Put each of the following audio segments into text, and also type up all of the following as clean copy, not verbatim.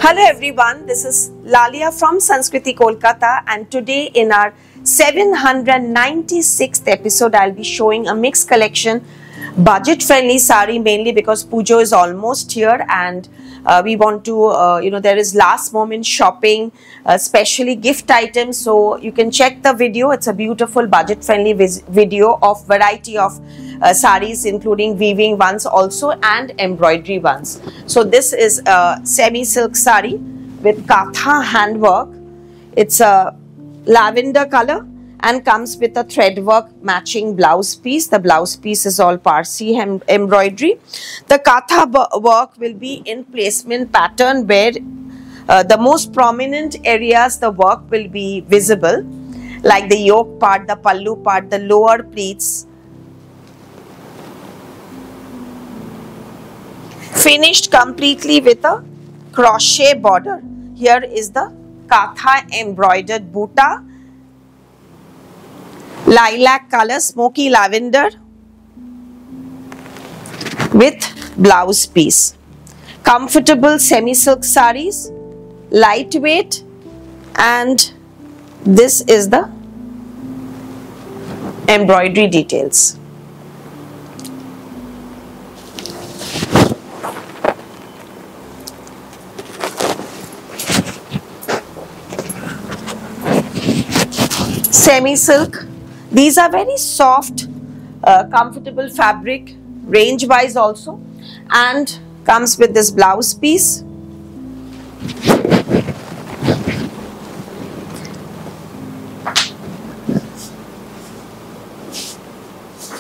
Hello everyone, this is Lalia from Sanskriti Kolkata, and today in our 796th episode I'll be showing a mixed collection, budget friendly sari, mainly because Pujo is almost here and we want to, there is last moment shopping, especially gift items. So you can check the video. It's a beautiful budget friendly video of variety of saris, including weaving ones also and embroidery ones. So this is a semi silk sari with katha handwork. It's a lavender color and comes with a thread work matching blouse piece. The blouse piece is all Parsi embroidery. The katha work will be in placement pattern where the most prominent areas the work will be visible, like the yoke part, the pallu part, the lower pleats. Finished completely with a crochet border. Here is the katha embroidered buta. Lilac color, smoky lavender with blouse piece. Comfortable semi-silk saris, lightweight, and this is the embroidery details. Semi-silk. These are very soft, comfortable fabric, range wise also, and comes with this blouse piece.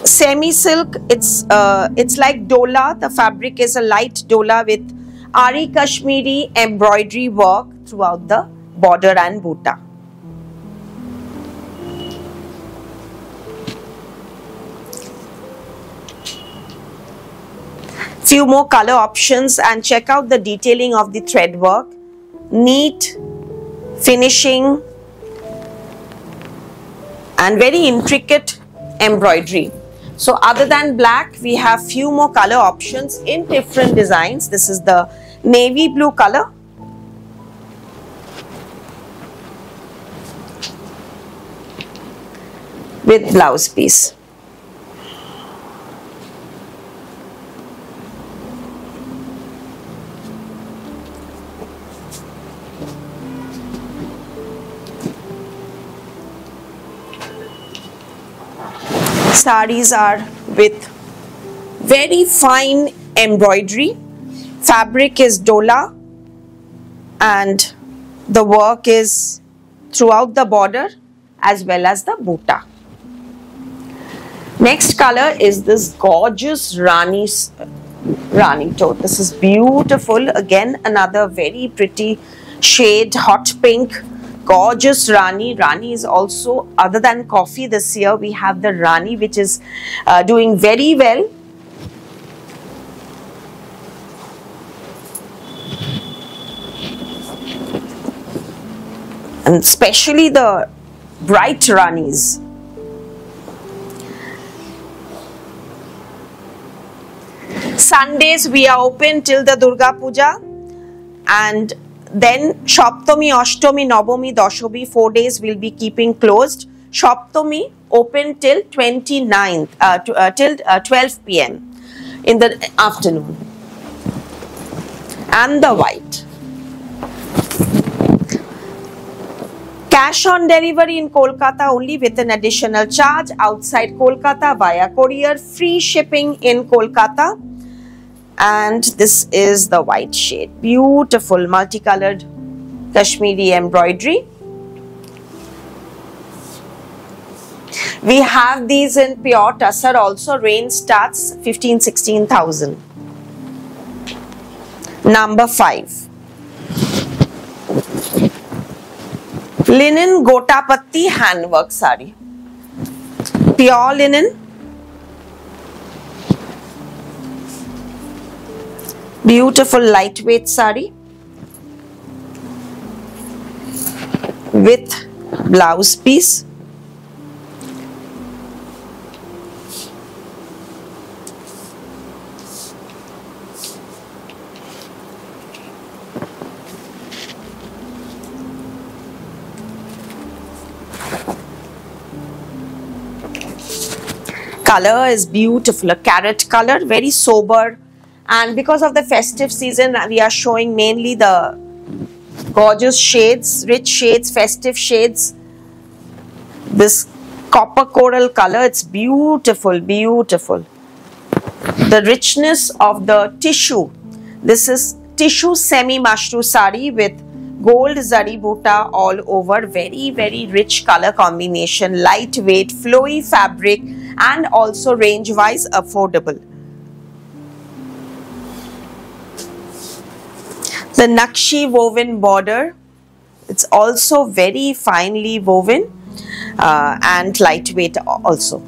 Semi-silk, it's like dola. The fabric is a light dola with Ari Kashmiri embroidery work throughout the border and buta. Few more color options, and check out the detailing of the thread work. Neat finishing and very intricate embroidery. So other than black, we have few more color options in different designs. This is the navy blue color. With blouse piece. Saris are with very fine embroidery. Fabric is dola and the work is throughout the border as well as the buta. Next color is this gorgeous Rani tone. This is beautiful. Again, another very pretty shade, hot pink. Gorgeous Rani. Rani is also, other than coffee this year, we have the Rani, which is doing very well. And especially the bright Ranis. Sundays we are open till the Durga Puja, and then Shoptami, Ashtami, Navami, Dashami, 4 days will be keeping closed. Shoptami open till 29th, till 12 p.m. in the afternoon. And the white. Cash on delivery in Kolkata only with an additional charge. Outside Kolkata via courier. Free shipping in Kolkata. And this is the white shade. Beautiful multicolored Kashmiri embroidery. We have these in pure tussar also. Range starts 15,000-16,000. Number 5. Linen Gotapatti handwork sari. Pure linen. Beautiful lightweight sari with blouse piece. color is beautiful, a carrot color, very sober. And because of the festive season, we are showing mainly the gorgeous shades, rich shades, festive shades. This copper coral color, it's beautiful, beautiful. The richness of the tissue. This is tissue semi-mashru sari with gold zari buta all over. Very, very rich color combination, lightweight, flowy fabric, and also range-wise affordable. The Nakshi woven border, it's also very finely woven and lightweight also.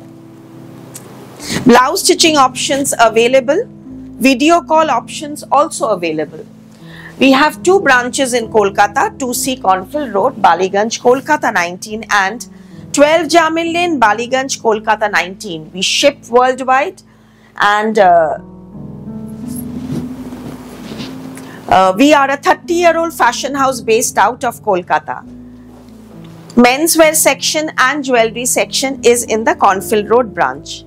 Blouse stitching options available, video call options also available. We have 2 branches in Kolkata, 2C Cornfield Road, Baliganj, Kolkata 19 and 12 Jamil Lane, Baliganj, Kolkata 19. We ship worldwide and we are a 30-year-old fashion house based out of Kolkata. Menswear section and jewelry section is in the Cornfield Road branch.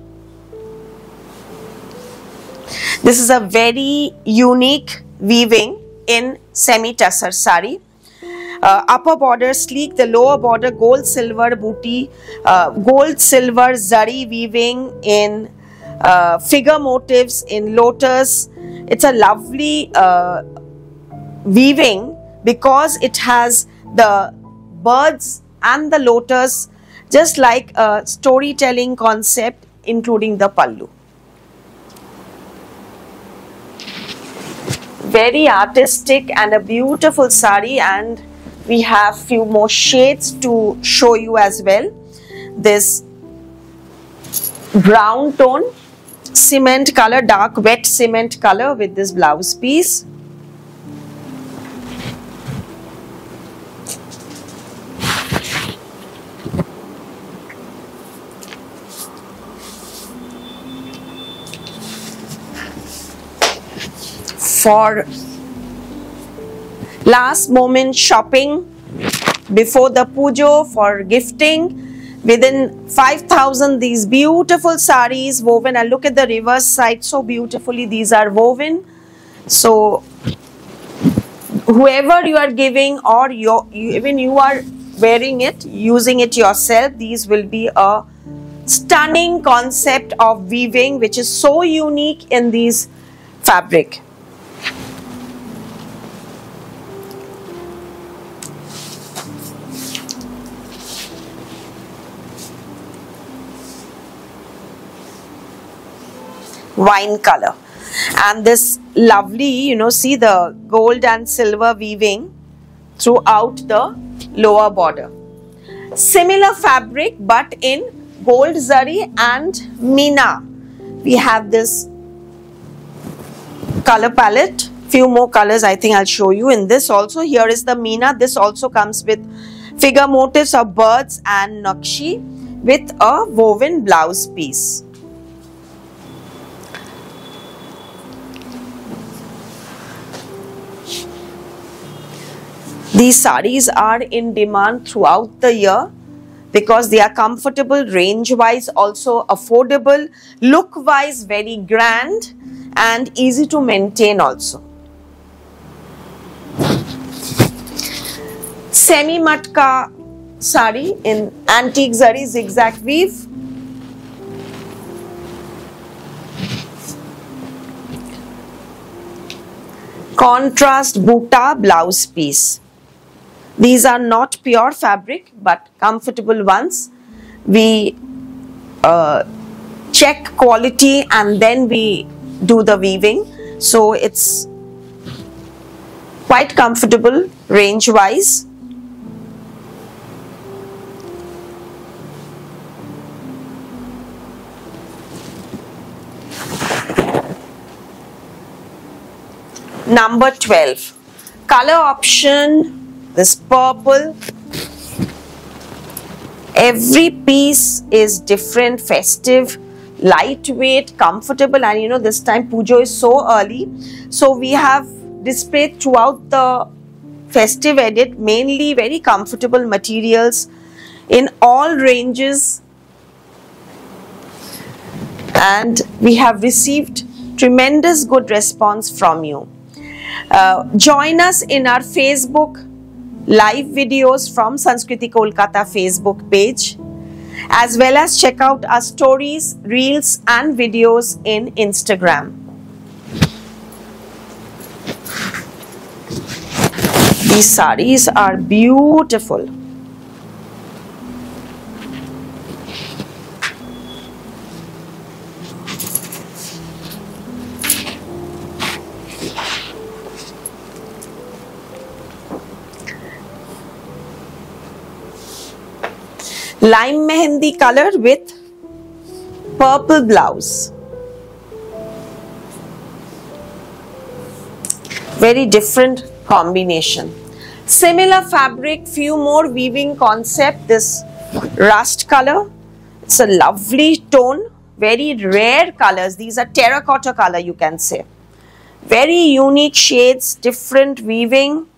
This is a very unique weaving in semi-tussar sari. Upper border sleek, the lower border gold silver booty, gold silver zari weaving in figure motifs in lotus. It's a lovely weaving because it has the birds and the lotus, just like a storytelling concept, including the pallu. Very artistic and a beautiful sari, and we have few more shades to show you as well. This brown tone, cement color, dark wet cement color with this blouse piece. For last moment shopping before the pujo, for gifting, within 5,000 these beautiful saris woven, and look at the reverse side, so beautifully these are woven. So whoever you are giving, or even you are wearing it, using it yourself, these will be a stunning concept of weaving which is so unique in these fabric. Wine color, and this lovely, see the gold and silver weaving throughout the lower border. Similar fabric but in gold zari and Meena. We have this color palette, few more colors I think I'll show you in this also. Here is the Meena. This also comes with figure motifs of birds and Nakshi with a woven blouse piece. These saris are in demand throughout the year because they are comfortable, range-wise also affordable, look-wise very grand and easy to maintain also. Semi-matka sari in antique zari zigzag weave. Contrast buta blouse piece. These are not pure fabric but comfortable ones. We check quality and then we do the weaving. So it's quite comfortable range wise. Number 12. Color option. This purple, every piece is different, festive, lightweight, comfortable, and this time pujo is so early, so we have displayed throughout the festive edit mainly very comfortable materials in all ranges. and we have received tremendous good response from you. Join us in our Facebook live videos from Sanskriti Kolkata Facebook page, as well as check out our stories, reels and videos in Instagram. These sarees are beautiful. Lime mehendi color with purple blouse. Very different combination. Similar fabric, few more weaving concept. This rust color, it's a lovely tone, very rare colors. These are terracotta color, you can say. Very unique shades, different weaving.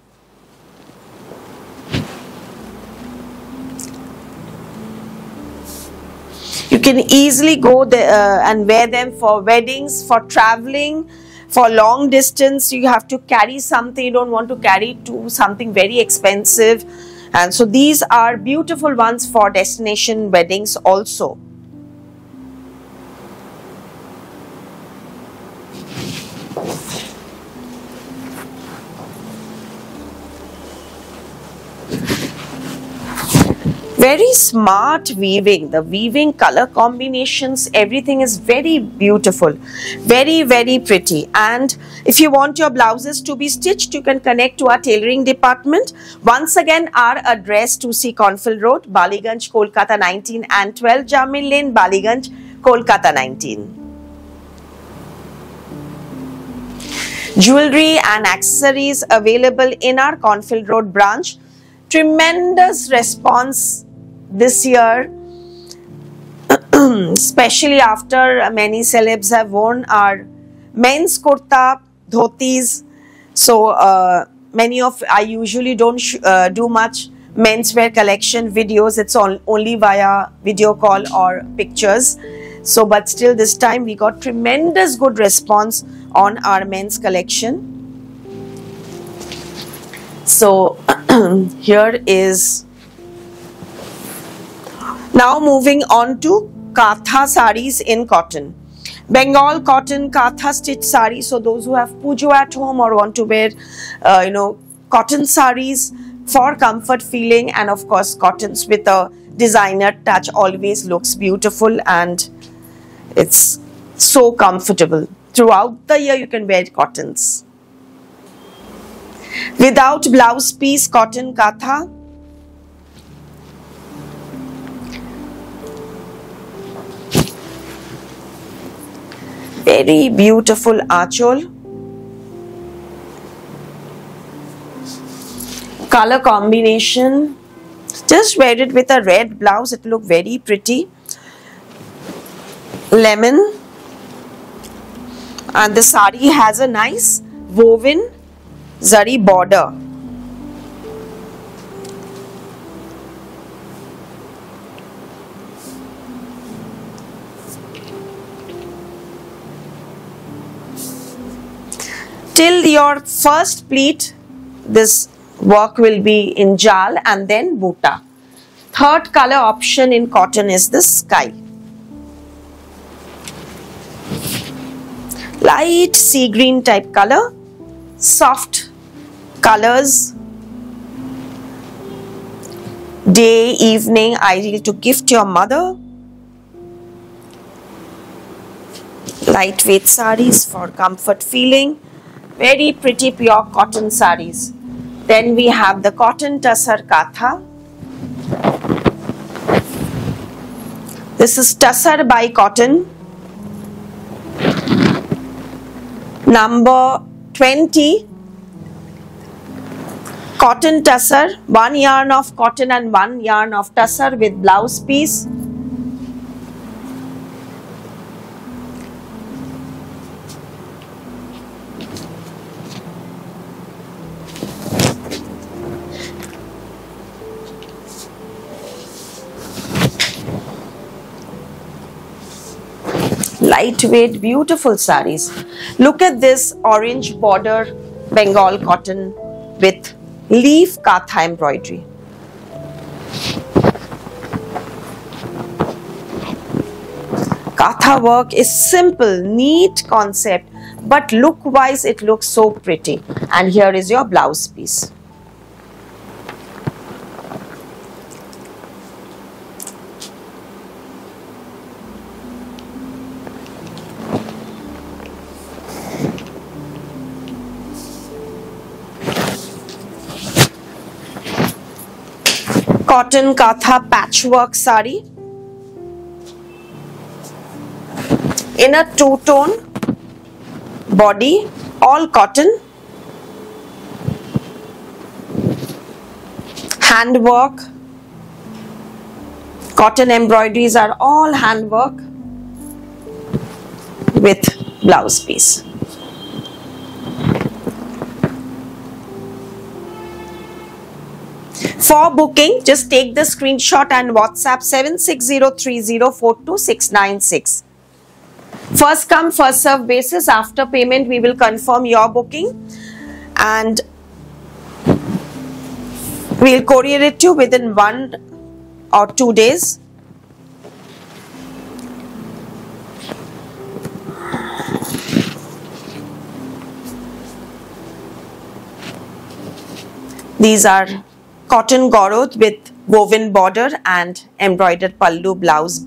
You can easily go there and wear them for weddings, for traveling, for long distance. You have to carry something, you don't want to carry to something very expensive. And so these are beautiful ones for destination weddings also. Very smart weaving. The weaving, color combinations, everything is very beautiful. Very, very pretty. And if you want your blouses to be stitched, you can connect to our tailoring department. Once again, our address 2C Cornfield Road, Ballygunge, Kolkata 19 and 12 Jamil Lane, Ballygunge, Kolkata 19. Jewelry and accessories available in our Cornfield Road branch. Tremendous response this year, especially after many celebs have worn our men's kurta, dhotis. So I usually don't do much menswear collection videos. It's only via video call or pictures. So but still this time we got tremendous good response on our men's collection. So here is, now moving on to Katha saris in cotton. Bengal cotton Katha stitch sari. So those who have pujo at home or want to wear, cotton saris for comfort feeling, and of course cottons with a designer touch always looks beautiful and it's so comfortable. Throughout the year you can wear cottons. Without blouse piece cotton Katha. Very beautiful achol. Color combination. Just wear it with a red blouse. It will look very pretty. Lemon. And the sari has a nice woven zari border. Till your first pleat, this work will be in jal and then buta. Third color option in cotton is the sky. Light sea green type color, soft colors, day, evening, ideal to gift your mother. Lightweight saris for comfort feeling. Very pretty pure cotton saris. Then we have the cotton tussar Katha. This is tussar by cotton. Number 20. Cotton tussar. 1 yarn of cotton and 1 yarn of tussar with blouse piece. Lightweight, beautiful saris. Look at this orange border Bengal cotton with leaf katha embroidery. Katha work is simple, neat concept, but look wise it looks so pretty. And here is your blouse piece. Cotton katha patchwork sari in a two-tone body, all cotton, handwork, cotton embroideries are all handwork with blouse piece. For booking, just take the screenshot and WhatsApp 7603042696. First come, first serve basis. After payment, we will confirm your booking and we will courier it to you within 1 or 2 days. These are cotton gorod with woven border and embroidered pallu, blouse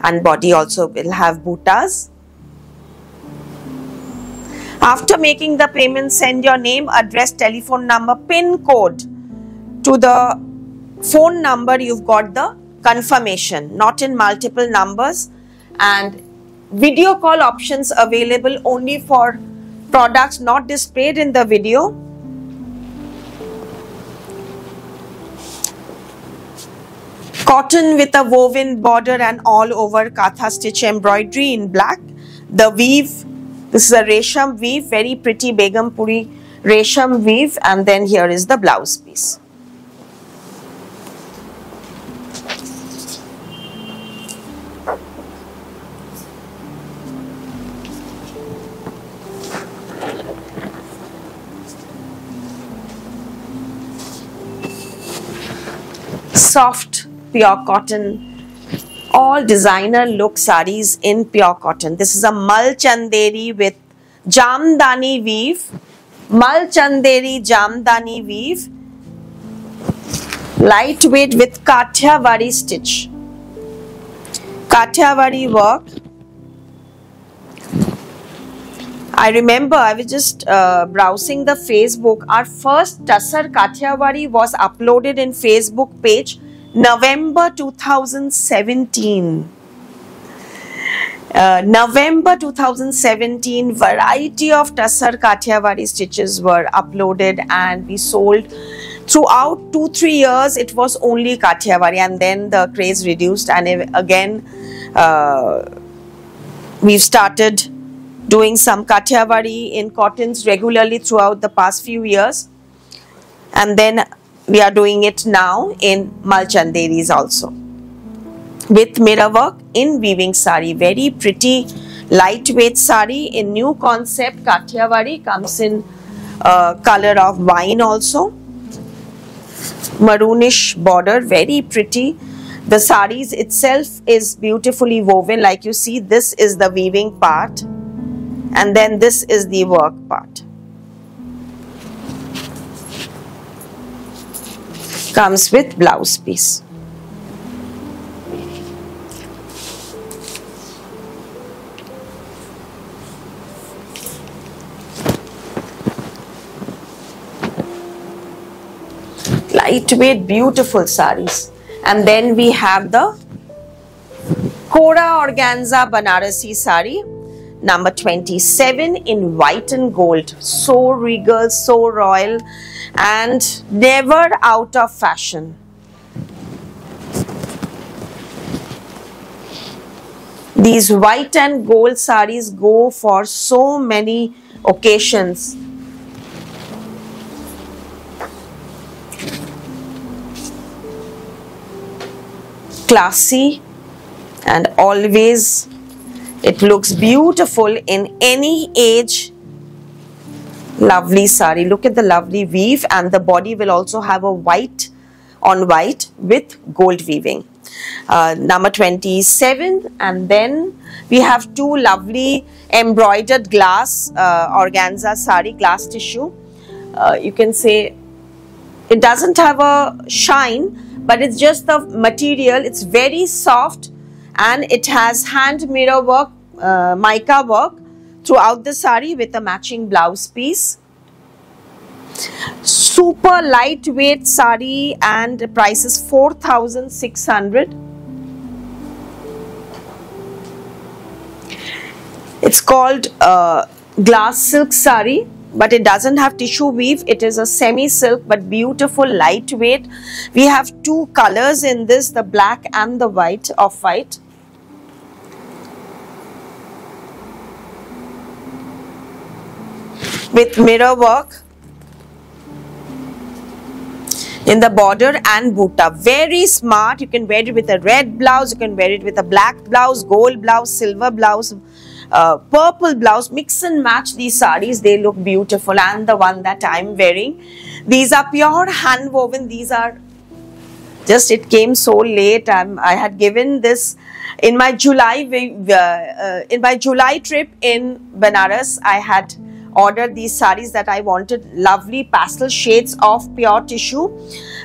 and body also will have buttas. After making the payment, send your name, address, telephone number, PIN code to the phone number you've got the confirmation, not in multiple numbers, and video call options available only for products not displayed in the video. Cotton with a woven border and all over katha stitch embroidery in black. The weave, this is a resham weave, very pretty Begumpuri resham weave, and then here is the blouse piece. Soft pure cotton, all designer look saris in pure cotton. This is a Mal Chanderi with Jamdani weave, Mal Chanderi Jamdani weave, lightweight with Kathiawadi stitch, Kathiawadi work. I remember I was just browsing the Facebook. Our first Tussar Kathiawadi was uploaded in Facebook page November 2017. November 2017, variety of Tussar Kathiawadi stitches were uploaded and we sold throughout 2-3 years. It was only Kathiawadi and then the craze reduced, and again we've started doing some Kathiawadi in cottons regularly throughout the past few years, and then we are doing it now in Mal Chanderis also with mirror work in weaving sari. Very pretty lightweight sari in new concept. Kathiawadi comes in color of wine also, maroonish border, very pretty. The saris itself is beautifully woven, like you see. This is the weaving part and then this is the work part. Comes with blouse piece. Lightweight, beautiful saris. And then we have the Kora Organza Banarasi sari, number 27 in white and gold. So regal, so royal, and never out of fashion. These white and gold saris go for so many occasions. Classy and always It looks beautiful in any age. Lovely sari. Look at the lovely weave, and the body will also have a white on white with gold weaving. Number 27, and then we have two lovely embroidered glass organza sari, glass tissue. You can say it doesn't have a shine, but it's just the material. It's very soft, and it has hand mirror work, mica work throughout the sari with a matching blouse piece. Super lightweight sari, and the price is 4,600. It's called glass silk sari, but it doesn't have tissue weave. It is a semi silk but beautiful, lightweight. We have two colors in this, the black and the white, off white. With mirror work in the border and buta. Very smart. You can wear it with a red blouse, you can wear it with a black blouse, gold blouse, silver blouse, purple blouse. Mix and match these sarees, they look beautiful. And the one that I'm wearing, these are pure hand woven. These are just, it came so late. I had given this in my July trip in Banaras. I had ordered these sarees that I wanted, lovely pastel shades of pure tissue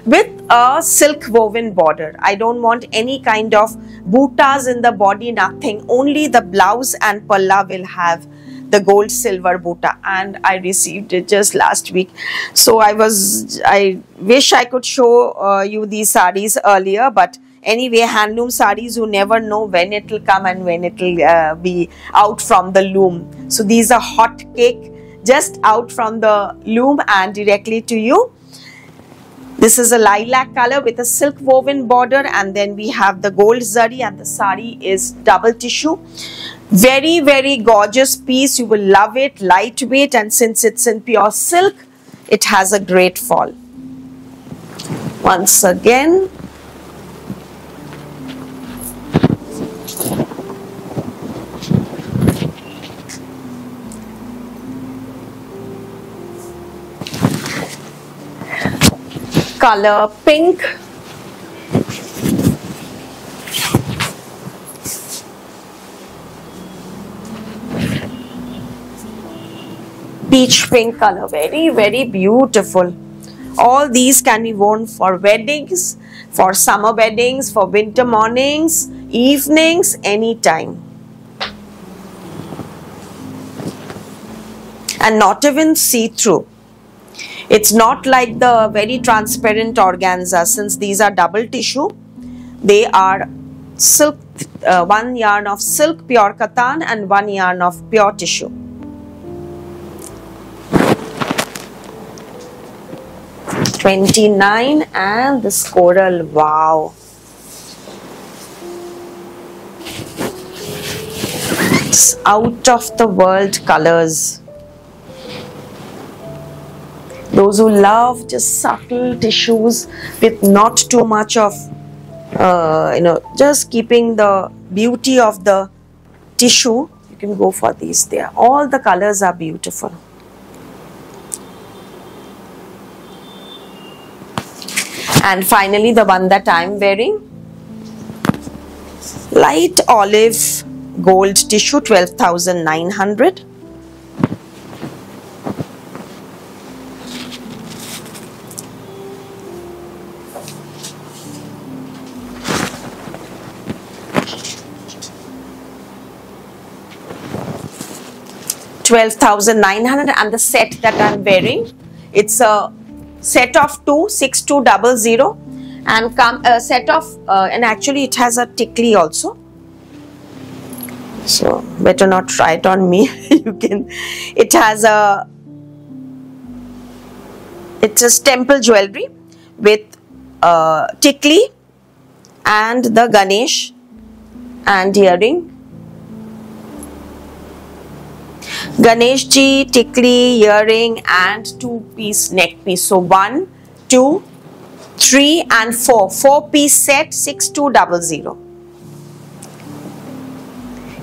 with a silk woven border. I don't want any kind of butas in the body, nothing. Only the blouse and palla will have the gold silver buta, and I received it just last week. So I wish I could show you these sarees earlier, but anyway, handloom sarees, you never know when it will come and when it will be out from the loom. So these are hot cake, just out from the loom and directly to you. This is a lilac color with a silk woven border, and then we have the gold zari, and the sari is double tissue. Very, very gorgeous piece. You will love it. Lightweight, and since it's in pure silk, it has a great fall. Once again, color pink, peach pink color, very, very beautiful. All these can be worn for weddings, for summer weddings, for winter mornings, evenings, anytime. And not even see-through. It's not like the very transparent organza. Since these are double tissue, they are silk, one yarn of silk pure katan and one yarn of pure tissue. $29, and this coral, wow. It's out of the world colors. Those who love just subtle tissues with not too much of, just keeping the beauty of the tissue, you can go for these there. All the colors are beautiful. And finally, the one that I am wearing, light olive gold tissue, 12,900. $12,900, and the set that I am wearing, it's a set of two, 6200, and come a set of and actually it has a tickly also, so better not try it on me. You can, it has a, it's a temple jewelry with tickly and the Ganesh and earring. Ganesh ji, tickly, earring, and 2-piece neck piece. So 1, 2, 3 and 4. 4-piece set, 6200.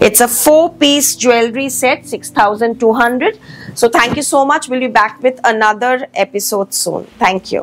It's a 4-piece jewelry set, 6,200. So thank you so much. We'll be back with another episode soon. Thank you.